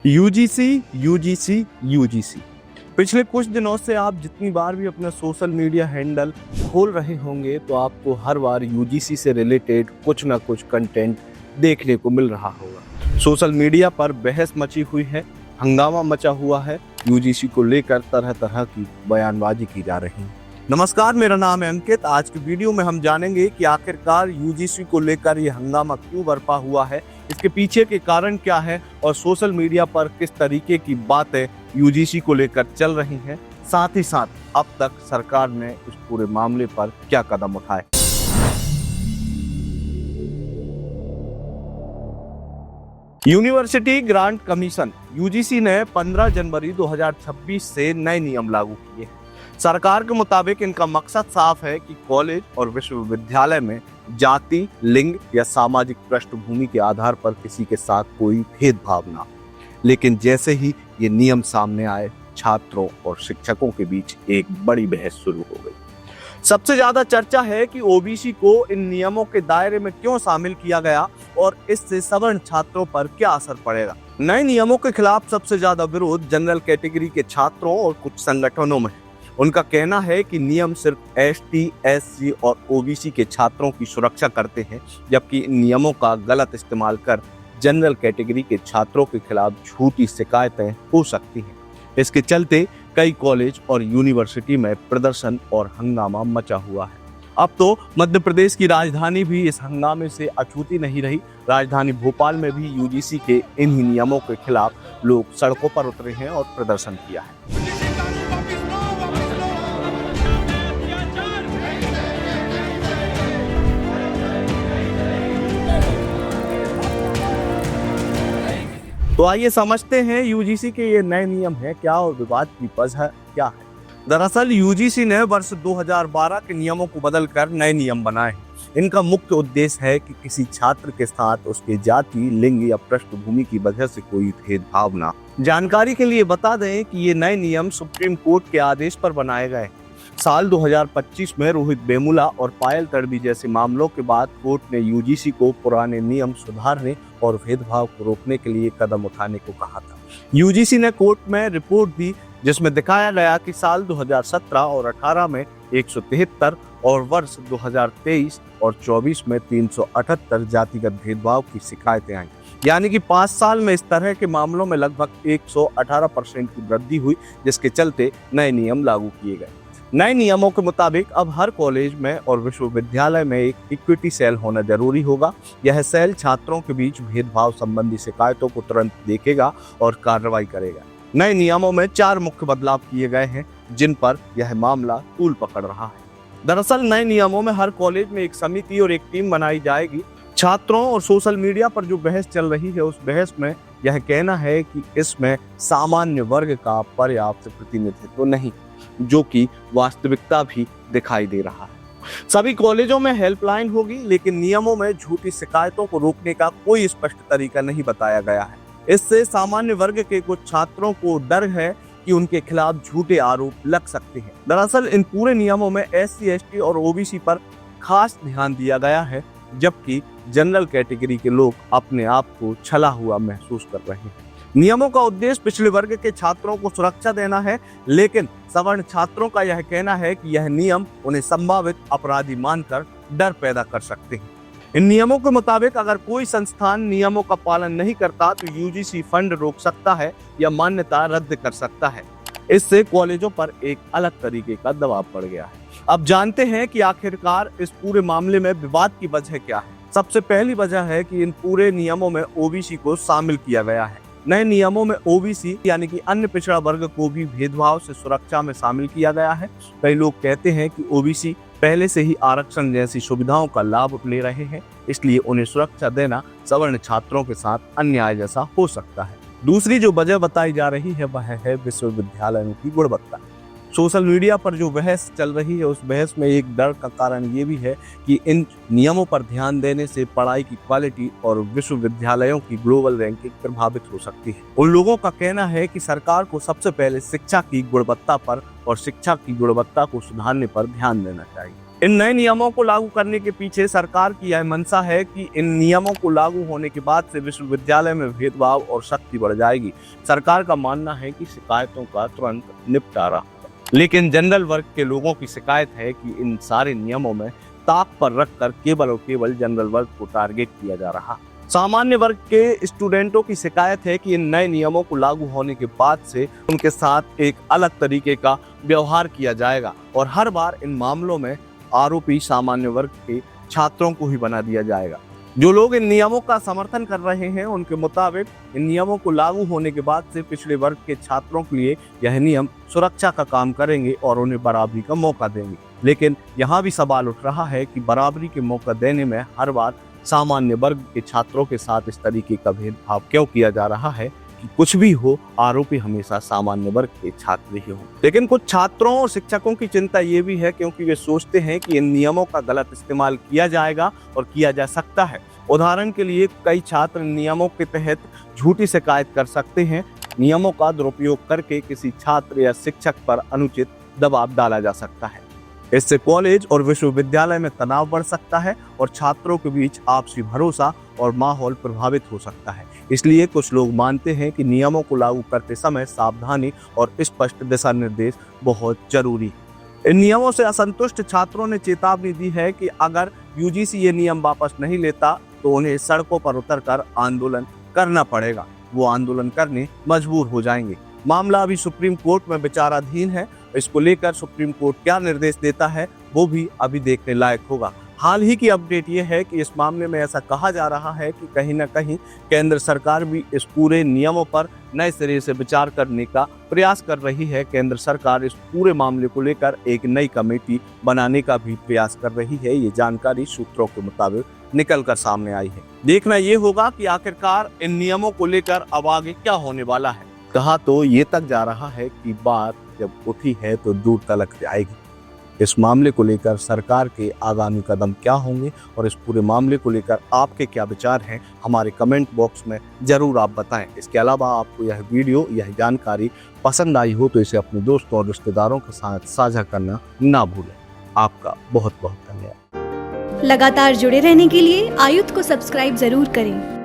UGC UGC UGC. पिछले कुछ दिनों से आप जितनी बार भी अपना सोशल मीडिया हैंडल खोल रहे होंगे तो आपको हर बार यूजीसी से रिलेटेड कुछ ना कुछ कंटेंट देखने को मिल रहा होगा। सोशल मीडिया पर बहस मची हुई है, हंगामा मचा हुआ है, यूजीसी को लेकर तरह तरह की बयानबाजी की जा रही है। नमस्कार, मेरा नाम है अंकित। आज की वीडियो में हम जानेंगे कि आखिरकार यूजीसी को लेकर ये हंगामा क्यों बरपा हुआ है, इसके पीछे के कारण क्या है और सोशल मीडिया पर किस तरीके की बातें यूजीसी को लेकर चल रही हैं। साथ ही साथ अब तक सरकार ने इस पूरे मामले पर क्या कदम उठाए। यूनिवर्सिटी ग्रांट कमीशन यूजीसी ने 15 जनवरी 2026 से नए नियम लागू किए हैं। सरकार के मुताबिक इनका मकसद साफ है कि कॉलेज और विश्वविद्यालय में जाति, लिंग या सामाजिक पृष्ठभूमि के आधार पर किसी के साथ कोई भेदभाव ना हो। लेकिन जैसे ही ये नियम सामने आए, छात्रों और शिक्षकों के बीच एक बड़ी बहस शुरू हो गई। सबसे ज्यादा चर्चा है कि ओबीसी को इन नियमों के दायरे में क्यों शामिल किया गया और इससे सवर्ण छात्रों पर क्या असर पड़ेगा। नए नियमों के खिलाफ सबसे ज्यादा विरोध जनरल कैटेगरी के छात्रों और कुछ संगठनों में है। उनका कहना है कि नियम सिर्फ एसटी, एससी और ओबीसी के छात्रों की सुरक्षा करते हैं, जबकि इन नियमों का गलत इस्तेमाल कर जनरल कैटेगरी के छात्रों के खिलाफ झूठी शिकायतें हो सकती हैं। इसके चलते कई कॉलेज और यूनिवर्सिटी में प्रदर्शन और हंगामा मचा हुआ है। अब तो मध्य प्रदेश की राजधानी भी इस हंगामे से अछूती नहीं रही। राजधानी भोपाल में भी यूजीसी के इन्हीं नियमों के खिलाफ लोग सड़कों पर उतरे हैं और प्रदर्शन किया है। तो आइए समझते हैं यूजीसी के ये नए नियम हैं क्या और विवाद की वजह क्या है। दरअसल यूजीसी ने वर्ष 2012 के नियमों को बदलकर नए नियम बनाए हैं। इनका मुख्य उद्देश्य है कि किसी छात्र के साथ उसके जाति, लिंग या पृष्ठभूमि की वजह से कोई भेदभाव ना हो। जानकारी के लिए बता दें कि ये नए नियम सुप्रीम कोर्ट के आदेश पर बनाए गए। साल 2025 में रोहित वेमुला और पायल तडवी जैसे मामलों के बाद कोर्ट ने यूजीसी को पुराने नियम सुधारने और भेदभाव को रोकने के लिए कदम उठाने को कहा था। यूजीसी ने कोर्ट में रिपोर्ट दी जिसमें दिखाया गया कि साल 2017 और 18 में 173 और वर्ष 2023 और 24 में 378 जातिगत भेदभाव की शिकायतें आई। यानी कि 5 साल में इस तरह के मामलों में लगभग 118% की वृद्धि हुई, जिसके चलते नए नियम लागू किए गए। नए नियमों के मुताबिक अब हर कॉलेज में और विश्वविद्यालय में एक इक्विटी सेल होना जरूरी होगा। यह सेल छात्रों के बीच भेदभाव संबंधी शिकायतों को तुरंत देखेगा और कार्रवाई करेगा। नए नियमों में 4 मुख्य बदलाव किए गए हैं जिन पर यह मामला तूल पकड़ रहा है। दरअसल नए नियमों में हर कॉलेज में एक समिति और एक टीम बनाई जाएगी। छात्रों और सोशल मीडिया पर जो बहस चल रही है उस बहस में यह कहना है कि इसमें सामान्य वर्ग का पर्याप्त प्रतिनिधित्व नहीं, जो कि वास्तविकता भी दिखाई दे रहा है। सभी कॉलेजों में हेल्पलाइन होगी, लेकिन नियमों में झूठी शिकायतों को रोकने का कोई स्पष्ट तरीका नहीं बताया गया है। इससे सामान्य वर्ग के कुछ छात्रों को डर है कि उनके खिलाफ झूठे आरोप लग सकते हैं। दरअसल इन पूरे नियमों में एससी, एसटी और ओबीसी पर खास ध्यान दिया गया है, जबकि जनरल कैटेगरी के लोग अपने आप को छला हुआ महसूस कर रहे हैं। नियमों का उद्देश्य पिछड़े वर्ग के छात्रों को सुरक्षा देना है, लेकिन सवर्ण छात्रों का यह कहना है कि यह नियम उन्हें संभावित अपराधी मानकर डर पैदा कर सकते हैं। इन नियमों के मुताबिक अगर कोई संस्थान नियमों का पालन नहीं करता तो यूजीसी फंड रोक सकता है या मान्यता रद्द कर सकता है। इससे कॉलेजों पर एक अलग तरीके का दबाव पड़ गया है। अब जानते हैं कि आखिरकार इस पूरे मामले में विवाद की वजह क्या है। सबसे पहली वजह है कि इन पूरे नियमों में ओबीसी को शामिल किया गया है। नए नियमों में ओबीसी यानी कि अन्य पिछड़ा वर्ग को भी भेदभाव से सुरक्षा में शामिल किया गया है। कई लोग कहते हैं कि ओबीसी पहले से ही आरक्षण जैसी सुविधाओं का लाभ ले रहे हैं, इसलिए उन्हें सुरक्षा देना सवर्ण छात्रों के साथ अन्याय जैसा हो सकता है। दूसरी जो वजह बताई जा रही है वह है विश्वविद्यालयों की गुणवत्ता। सोशल मीडिया पर जो बहस चल रही है उस बहस में एक डर का कारण ये भी है कि इन नियमों पर ध्यान देने से पढ़ाई की क्वालिटी और विश्वविद्यालयों की ग्लोबल रैंकिंग प्रभावित हो सकती है। उन लोगों का कहना है कि सरकार को सबसे पहले शिक्षा की गुणवत्ता पर और शिक्षा की गुणवत्ता को सुधारने पर ध्यान देना चाहिए। इन नए नियमों को लागू करने के पीछे सरकार की यह मंशा है कि इन नियमों को लागू होने के बाद से विश्वविद्यालय में भेदभाव और सख्ती बढ़ जाएगी। सरकार का मानना है कि शिकायतों का तुरंत निपटारा होगा, लेकिन जनरल वर्ग के लोगों की शिकायत है कि इन सारे नियमों में ताक पर रखकर केवल और केवल जनरल वर्ग को टारगेट किया जा रहा। सामान्य वर्ग के स्टूडेंटों की शिकायत है कि इन नए नियमों को लागू होने के बाद से उनके साथ एक अलग तरीके का व्यवहार किया जाएगा और हर बार इन मामलों में आरोपी सामान्य वर्ग के छात्रों को ही बना दिया जाएगा। जो लोग इन नियमों का समर्थन कर रहे हैं उनके मुताबिक इन नियमों को लागू होने के बाद से पिछड़े वर्ग के छात्रों के लिए यह नियम सुरक्षा का काम करेंगे और उन्हें बराबरी का मौका देंगे। लेकिन यहाँ भी सवाल उठ रहा है कि बराबरी के मौका देने में हर बार सामान्य वर्ग के छात्रों के साथ इस तरीके का भेदभाव क्यों किया जा रहा है कि कुछ भी हो आरोपी हमेशा सामान्य वर्ग के छात्र ही हों। लेकिन कुछ छात्रों और शिक्षकों की चिंता ये भी है क्योंकि वे सोचते हैं कि इन नियमों का गलत इस्तेमाल किया जाएगा और किया जा सकता है। उदाहरण के लिए कई छात्र नियमों के तहत झूठी शिकायत कर सकते हैं। नियमों का दुरुपयोग करके किसी छात्र या शिक्षक पर अनुचित दबाव डाला जा सकता है। इससे कॉलेज और विश्वविद्यालय में तनाव बढ़ सकता है और छात्रों के बीच आपसी भरोसा और माहौल प्रभावित हो सकता है। इसलिए कुछ लोग मानते हैं कि नियमों को लागू करते समय सावधानी और स्पष्ट दिशा निर्देश बहुत जरूरी है। इन नियमों से असंतुष्ट छात्रों ने चेतावनी दी है कि अगर यूजीसी ये नियम वापस नहीं लेता तो उन्हें सड़कों पर उतरकर आंदोलन करना पड़ेगा। वो आंदोलन करने मजबूर हो जाएंगे। मामला अभी सुप्रीम कोर्ट में विचाराधीन है। इसको लेकर सुप्रीम कोर्ट क्या निर्देश देता है वो भी अभी देखने लायक होगा। हाल ही की अपडेट ये है कि इस मामले में ऐसा कहा जा रहा है कि कहीं न कहीं केंद्र सरकार भी इस पूरे नियमों पर नए सिरे से विचार करने का प्रयास कर रही है। केंद्र सरकार इस पूरे मामले को लेकर एक नई कमेटी बनाने का भी प्रयास कर रही है। ये जानकारी सूत्रों के मुताबिक निकल कर सामने आई है। देखना ये होगा कि आखिरकार इन नियमों को लेकर अब आगे क्या होने वाला है। कहा तो ये तक जा रहा है कि बात जब उठी है तो दूर तलक जाएगी। इस मामले को लेकर सरकार के आगामी कदम क्या होंगे और इस पूरे मामले को लेकर आपके क्या विचार हैं हमारे कमेंट बॉक्स में जरूर आप बताएं। इसके अलावा आपको यह वीडियो यह जानकारी पसंद आई हो तो इसे अपने दोस्तों और रिश्तेदारों के साथ साझा करना ना भूलें। आपका बहुत बहुत धन्यवाद। लगातार जुड़े रहने के लिए आयुक्त को सब्सक्राइब जरूर करें।